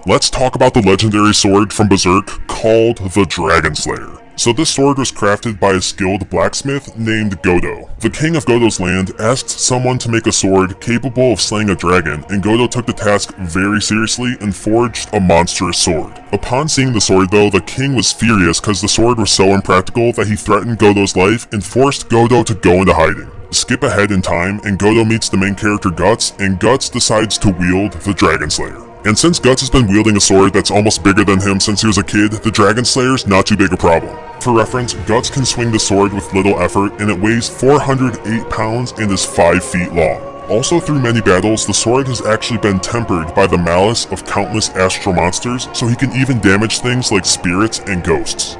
Let's talk about the legendary sword from Berserk called the Dragon Slayer. So this sword was crafted by a skilled blacksmith named Godo. The king of Godo's land asked someone to make a sword capable of slaying a dragon, and Godo took the task very seriously and forged a monstrous sword. Upon seeing the sword though, the king was furious because the sword was so impractical that he threatened Godo's life and forced Godo to go into hiding. Skip ahead in time and Godo meets the main character Guts, and Guts decides to wield the Dragon Slayer. And since Guts has been wielding a sword that's almost bigger than him since he was a kid, the Dragon Slayer's not too big a problem. For reference, Guts can swing the sword with little effort, and it weighs 408 pounds and is 5 feet long. Also, through many battles, the sword has actually been tempered by the malice of countless astral monsters, so he can even damage things like spirits and ghosts.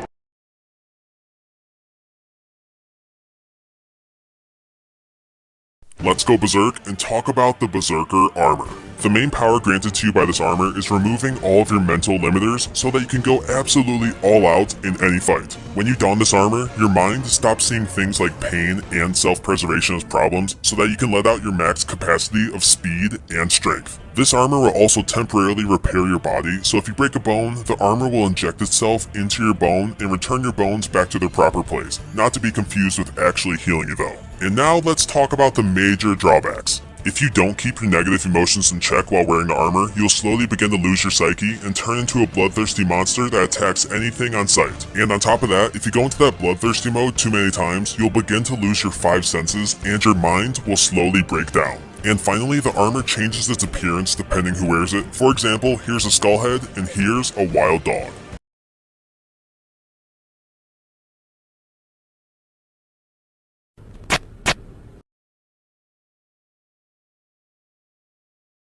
Let's go Berserk and talk about the Berserker armor. The main power granted to you by this armor is removing all of your mental limiters so that you can go absolutely all out in any fight. When you don this armor, your mind stops seeing things like pain and self-preservation as problems so that you can let out your max capacity of speed and strength. This armor will also temporarily repair your body, so if you break a bone, the armor will inject itself into your bone and return your bones back to their proper place, not to be confused with actually healing you though. And now let's talk about the major drawbacks. If you don't keep your negative emotions in check while wearing the armor, you'll slowly begin to lose your psyche and turn into a bloodthirsty monster that attacks anything on sight. And on top of that, if you go into that bloodthirsty mode too many times, you'll begin to lose your 5 senses and your mind will slowly break down. And finally, the armor changes its appearance depending who wears it. For example, here's a skull head and here's a wild dog.